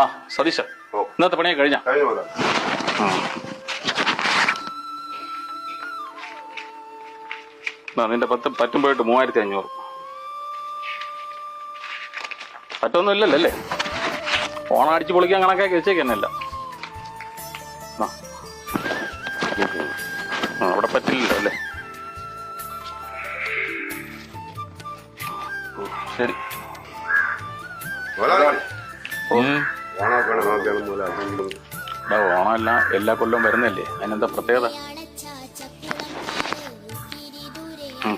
ആ സതീശ, ഇന്നത്തെ പണിയൊക്കെ കഴിഞ്ഞ? നിന്റെ പറ്റുമ്പോയിട്ട് 3500. പറ്റൊന്നും ഇല്ലല്ലേ? ഓണം അടിച്ചു പൊളിക്കാൻ കണക്കാക്കി വെച്ചേക്കന്നല്ല. അവിടെ പറ്റില്ലല്ലോ അല്ലേ? ശരി. ഓണം എല്ലാ കൊല്ലവും വരുന്നല്ലേ, അതിനെന്താ പ്രത്യേകത?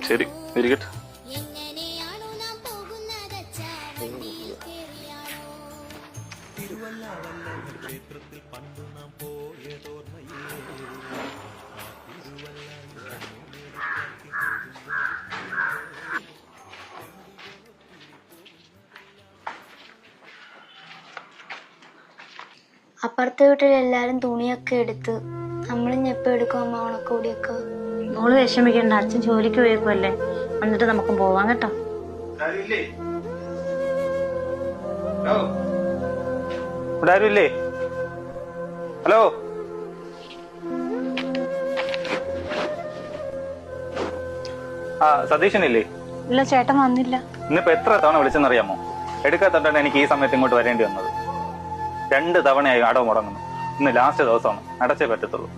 ശരി, ഇരിക്കട്ടെ. അപ്പുറത്തെ വീട്ടിലെല്ലാരും തുണിയൊക്കെ എടുത്ത് നമ്മളിഞ്ഞ എപ്പോ എടുക്കും ഓണക്കോടിയൊക്കെ? മോള് വിഷമിക്കണ്ട, അച്ഛൻ ജോലിക്ക് പോയേക്കുമല്ലേ, എന്നിട്ട് നമുക്ക് പോവാം കേട്ടോ. ഇവിടെ ആരുമില്ലേ? ഹലോ, ആ സതീശനില്ലേ? ഇല്ല, ചേട്ടൻ വന്നില്ല. ഇന്നിപ്പോ എത്ര തവണ വിളിച്ചെന്നറിയാമോ? എടുക്കാത്തോണ്ടാണ് എനിക്ക് ഈ സമയത്ത് ഇങ്ങോട്ട് വരേണ്ടി വന്നത്. 2 തവണയായി അടവ് മുടങ്ങുന്നു. ഇന്ന് ലാസ്റ്റ് ദിവസമാണ്, അടച്ചേ പറ്റത്തുള്ളൂ.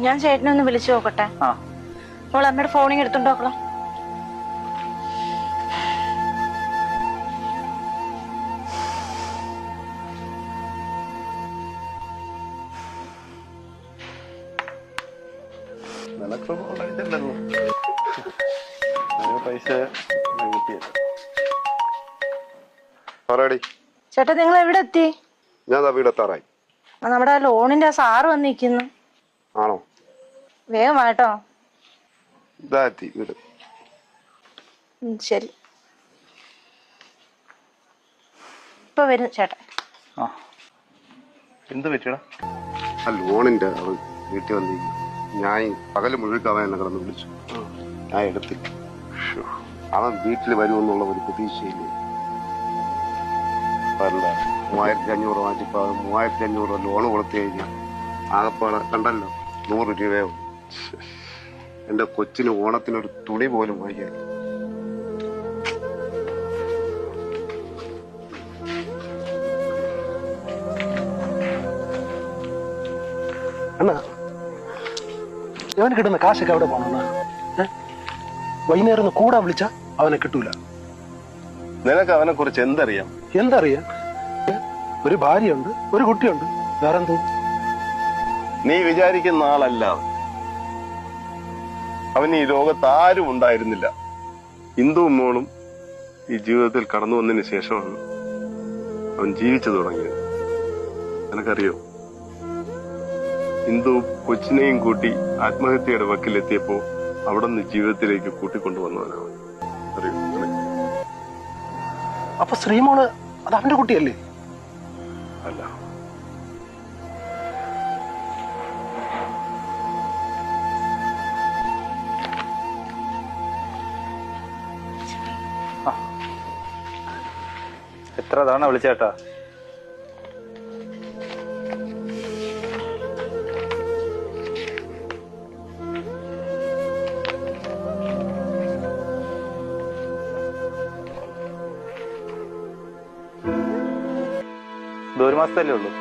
ഞാൻ ചേട്ടനെ ഒന്ന് വിളിച്ചു നോക്കട്ടെ. ആ, മോൾ അമ്മയുടെ ഫോണിൽ എടുത്തോണ്ട് നോക്കണം. ചേട്ടാ, നിങ്ങൾ എവിടെ എത്തി? ഞാൻ വീടെത്താറായി. നമ്മുടെ ലോണിന്റെ സാറ് വന്നിരിക്കുന്നു. ആണോ? വേഗം വാട്ടോ. വീട്. ശരി, ഇപ്പൊ വരും ചേട്ടാ. എന്ത് പറ്റിയടാ? ആ ലോണിന്റെ വീട്ടിൽ വന്നിരിക്കും. ഞാൻ പകല് മുഴുവൻ എന്നെ കിടന്ന് വിളിച്ചു, ഞാൻ എടുത്തില്ല. അവൻ വീട്ടിൽ വരുമെന്നുള്ള ഒരു പ്രതീക്ഷയില്ലേ. 3500 വാങ്ങിച്ചപ്പോ 3500 ലോണ് കൊടുത്തു കഴിഞ്ഞാൽ ആകപ്പാടെ കണ്ടല്ലോ 100 രൂപയോ. എന്റെ കൊച്ചിന് ഓണത്തിനൊരു തുണി പോലും വാങ്ങിയാൽ. അണ്ണാ, അവന് കിട്ടുന്ന കാശൊക്കെ അവിടെ പോണ? വൈകുന്നേരം കൂടാൻ വിളിച്ച അവനെ കിട്ടൂല. നിനക്ക് അവനെ കുറിച്ച് എന്തറിയാം? എന്തറിയാം? ഒരു ഭാര്യയുണ്ട്, ഒരു കുട്ടിയുണ്ട്, വേറെന്തോ. നീ വിചാരിക്കുന്ന ആളല്ല അവൻ. ഈ ലോകത്ത് ആരും ഉണ്ടായിരുന്നില്ല. ഇന്ദുവും മോളും ഈ ജീവിതത്തിൽ കടന്നു വന്നതിന് ശേഷമാണ് അവൻ ജീവിച്ചു തുടങ്ങിയത്. നിനക്കറിയോ, ഇന്ദു കൊച്ചിനെയും കൂട്ടി ആത്മഹത്യയുടെ വക്കിലെത്തിയപ്പോ അവിടെ നിന്ന് ജീവിതത്തിലേക്ക് കൂട്ടിക്കൊണ്ടുവന്നവനാണ്. അറിയോ? അപ്പൊ ശ്രീമോള് അത് അവന്റെ കുട്ടിയല്ലേ? അല്ല, എത്ര തവണ വിളിച്ചേട്ടാ? ഇത് 1 മാസത്തല്ലേ ഉള്ളൂ.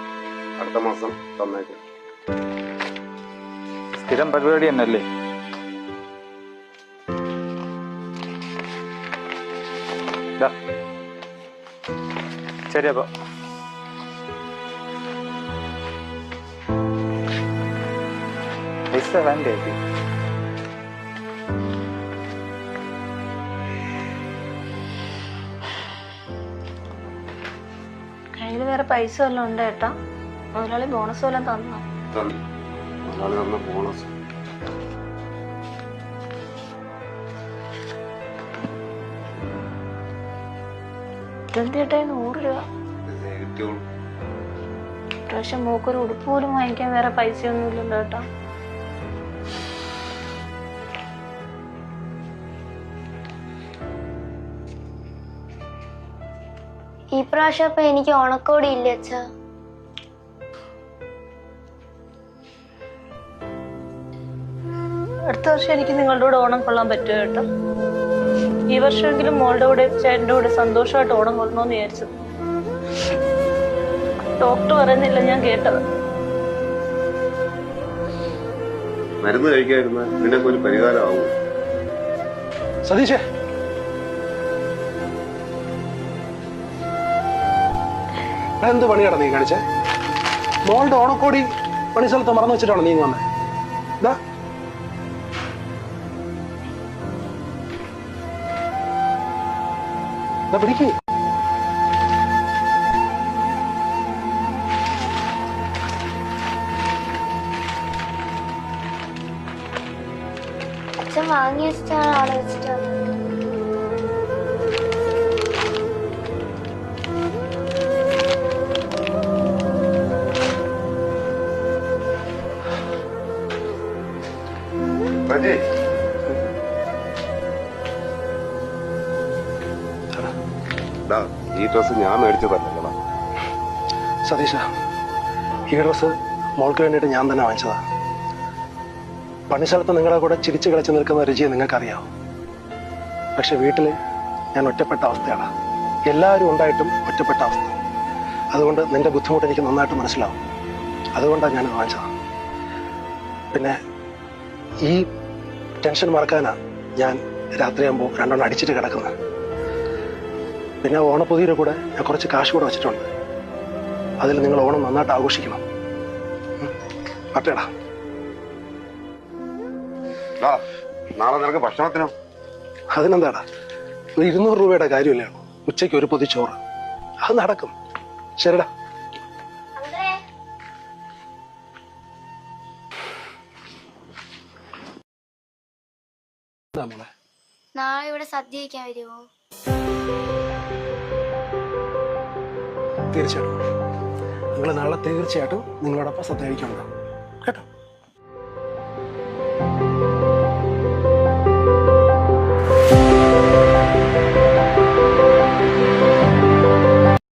അടുത്ത മാസം തന്നേക്കും. സ്ഥിരം പരിപാടി തന്നെയല്ലേ? ശരി, അപ്പൊ പൈസ വേണ്ടേ? കയ്യില് വേറെ പൈസ വല്ലതും ഉണ്ട് ചേട്ടാ? മുതലാളി ബോണസ് വല്ലതും തന്നോ? മുതലാളി തന്ന ബോണസ് ഇതെന്ത് ചേട്ടാ? 100 രൂപ. പ്രാവശ്യം മൂക്കൊരു ഉടുപ്പ് പോലും വാങ്ങിക്കാൻ വേറെ പൈസയൊന്നും ഇല്ലല്ലോ ചേട്ടാ. ഈ പ്രാവശ്യം ഇപ്പൊ എനിക്ക് ഓണക്കോടി ഇല്ല അച്ഛാ. അടുത്ത വർഷം എനിക്ക് നിങ്ങളുടെ കൂടെ ഓണം കൊള്ളാൻ പറ്റുമോ ഏട്ടാ? ഈ വർഷമെങ്കിലും മോളുടെ കൂടെ ചേട്ടൻ്റെ കൂടെ സന്തോഷമായിട്ട് ഓണം കൊള്ളണമെന്ന് വിചാരിച്ചത്. ഡോക്ടർ പറയുന്നില്ല, ഞാൻ കേട്ടത്. മരുന്ന് കഴിക്കാതിരുന്ന നിനക്ക് ഒരു പരിഹാരമാവും. സതീശേ, എന്ത് പണിയാണ് നീ കാണിച്ചേ? മോളുടെ ഓണക്കോടി പണി സ്ഥലത്ത് മറന്നു വെച്ചിട്ടാണ് നീ വന്നേ? ഇതാ പിടിക്ക്. അച്ഛൻ വാങ്ങി വെച്ചിട്ടാണ് അവിടെ വെച്ചിട്ടാണ്. റജി, ഡാ, ഈ ഡ്രസ് ഞാൻ മേടിച്ചതല്ലല്ലോടാ. സതീശ, ഈ ഡ്രസ് മോൾക്ക് വേണ്ടിയിട്ട് ഞാൻ തന്നെ വാങ്ങിച്ചതാ. പണിസ്ഥലത്ത് നിങ്ങളുടെ കൂടെ ചിരിച്ചു കളിച്ച് നിൽക്കുന്ന രുചിയെ നിങ്ങൾക്കറിയാം. പക്ഷെ വീട്ടിൽ ഞാൻ ഒറ്റപ്പെട്ട അവസ്ഥയാണ്. എല്ലാവരും ഉണ്ടായിട്ടും ഒറ്റപ്പെട്ട അവസ്ഥ. അതുകൊണ്ട് നിന്റെ ബുദ്ധിമുട്ട് എനിക്ക് നന്നായിട്ട് മനസ്സിലാവും. അതുകൊണ്ടാണ് ഞാനത് വാങ്ങിച്ചത്. പിന്നെ ഈ ടെൻഷൻ മറക്കാനാണ് ഞാൻ രാത്രിയാകുമ്പോൾ രണ്ടെണ്ണം അടിച്ചിട്ട് കിടക്കുന്നത്. പിന്നെ ഓണപ്പൊതിയുടെ കൂടെ ഞാൻ കുറച്ച് കാശ് കൂടെ വെച്ചിട്ടുണ്ട്. അതിൽ നിങ്ങൾ ഓണം നന്നായിട്ട് ആഘോഷിക്കണം. പറ്റേടാ. നാളെ നിനക്ക് ഭക്ഷണത്തിനോ? അതിനെന്താടാ, ഒരു 200 രൂപയുടെ കാര്യമല്ലേ ഉള്ളൂ. ഉച്ചയ്ക്ക് ഒരു പൊതി ചോറ്, അത് നടക്കും. ശരിടാ. മോളെ, നാളെ ഇവിടെ സദ്യ കഴിക്കാൻ വരുമോ? തീർച്ചയായിട്ടും. നിങ്ങൾ നാളെ തീർച്ചയായിട്ടും നിങ്ങളോടൊപ്പം സദ്യ കഴിക്കാൻ ഉണ്ടാവും കേട്ടോ.